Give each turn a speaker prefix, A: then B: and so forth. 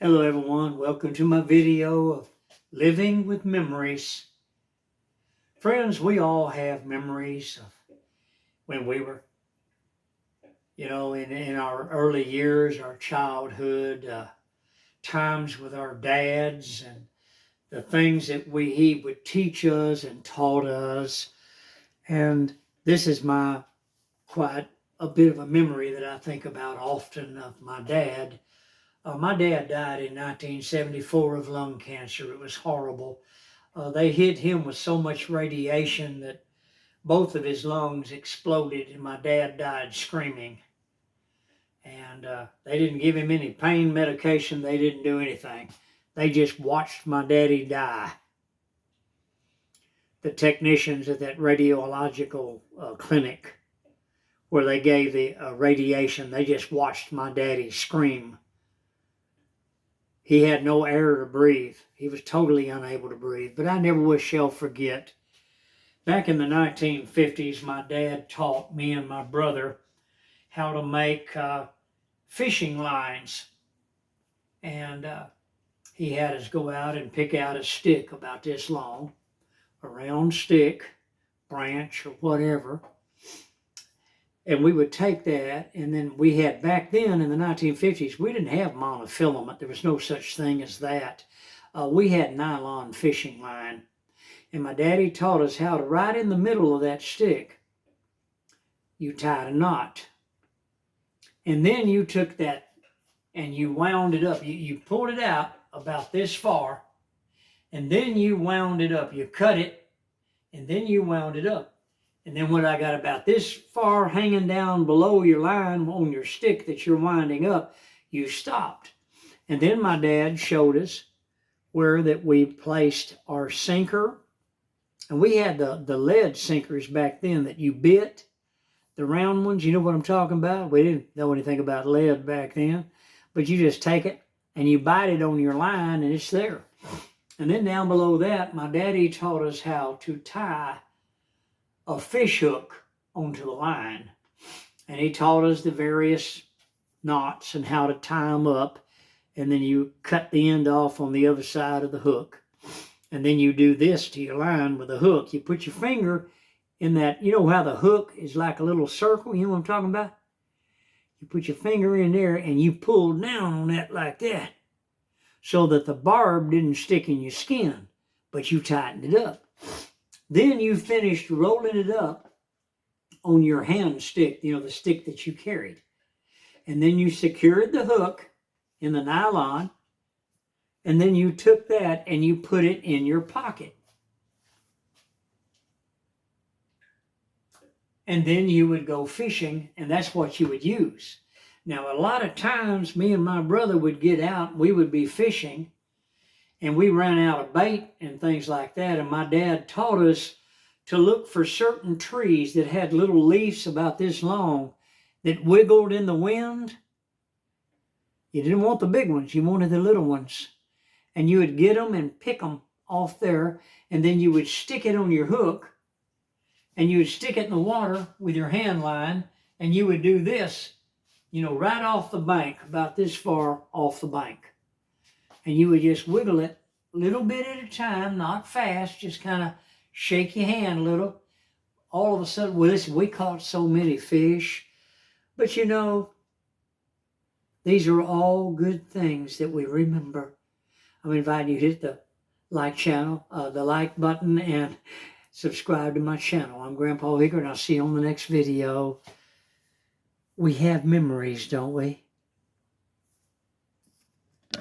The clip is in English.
A: Hello everyone, welcome to my video of living with memories. Friends, we all have memories of when we were, in our early years, our childhood, times with our dads and the things that he would teach us and taught us. And this is quite a bit of a memory that I think about often of my dad. My dad died in 1974 of lung cancer. It was horrible. They hit him with so much radiation that both of his lungs exploded, and my dad died screaming. And they didn't give him any pain medication. They didn't do anything. They just watched my daddy die. The technicians at that radiological clinic where they gave the radiation, they just watched my daddy scream. He had no air to breathe. He was totally unable to breathe. But I never shall forget. Back in the 1950s, my dad taught me and my brother how to make fishing lines. And he had us go out and pick out a stick about this long, a round stick, branch, or whatever. And we would take that, and then we had, back then in the 1950s, we didn't have monofilament. There was no such thing as that. We had nylon fishing line. And my daddy taught us how to, right in the middle of that stick, you tied a knot. And then you took that and you wound it up. You pulled it out about this far, and then you wound it up. You cut it, and then you wound it up. And then when I got about this far hanging down below your line on your stick that you're winding up, you stopped. And then my dad showed us where that we placed our sinker. And we had the lead sinkers back then that you bit, the round ones. You know what I'm talking about? We didn't know anything about lead back then. But you just take it and you bite it on your line and it's there. And then down below that, my daddy taught us how to tie a fish hook onto the line. And he taught us the various knots and how to tie them up. And then you cut the end off on the other side of the hook. And then you do this to your line with a hook. You put your finger in that, you know how the hook is like a little circle? You know what I'm talking about? You put your finger in there and you pull down on that like that, so that the barb didn't stick in your skin, but you tightened it up. Then you finished rolling it up on your hand stick, the stick that you carried. And then you secured the hook in the nylon, and then you took that and you put it in your pocket. And then you would go fishing, and that's what you would use. Now, a lot of times, me and my brother would get out, we would be fishing, and we ran out of bait and things like that. And my dad taught us to look for certain trees that had little leaves about this long that wiggled in the wind. You didn't want the big ones, you wanted the little ones. And you would get them and pick them off there, and then you would stick it on your hook, and you would stick it in the water with your hand line, and you would do this, right off the bank, about this far off the bank. And you would just wiggle it a little bit at a time, not fast, just kind of shake your hand a little. All of a sudden, we caught so many fish. But these are all good things that we remember. I'm inviting you to hit the like button, and subscribe to my channel. I'm Grandpa Hickory, and I'll see you on the next video. We have memories, don't we?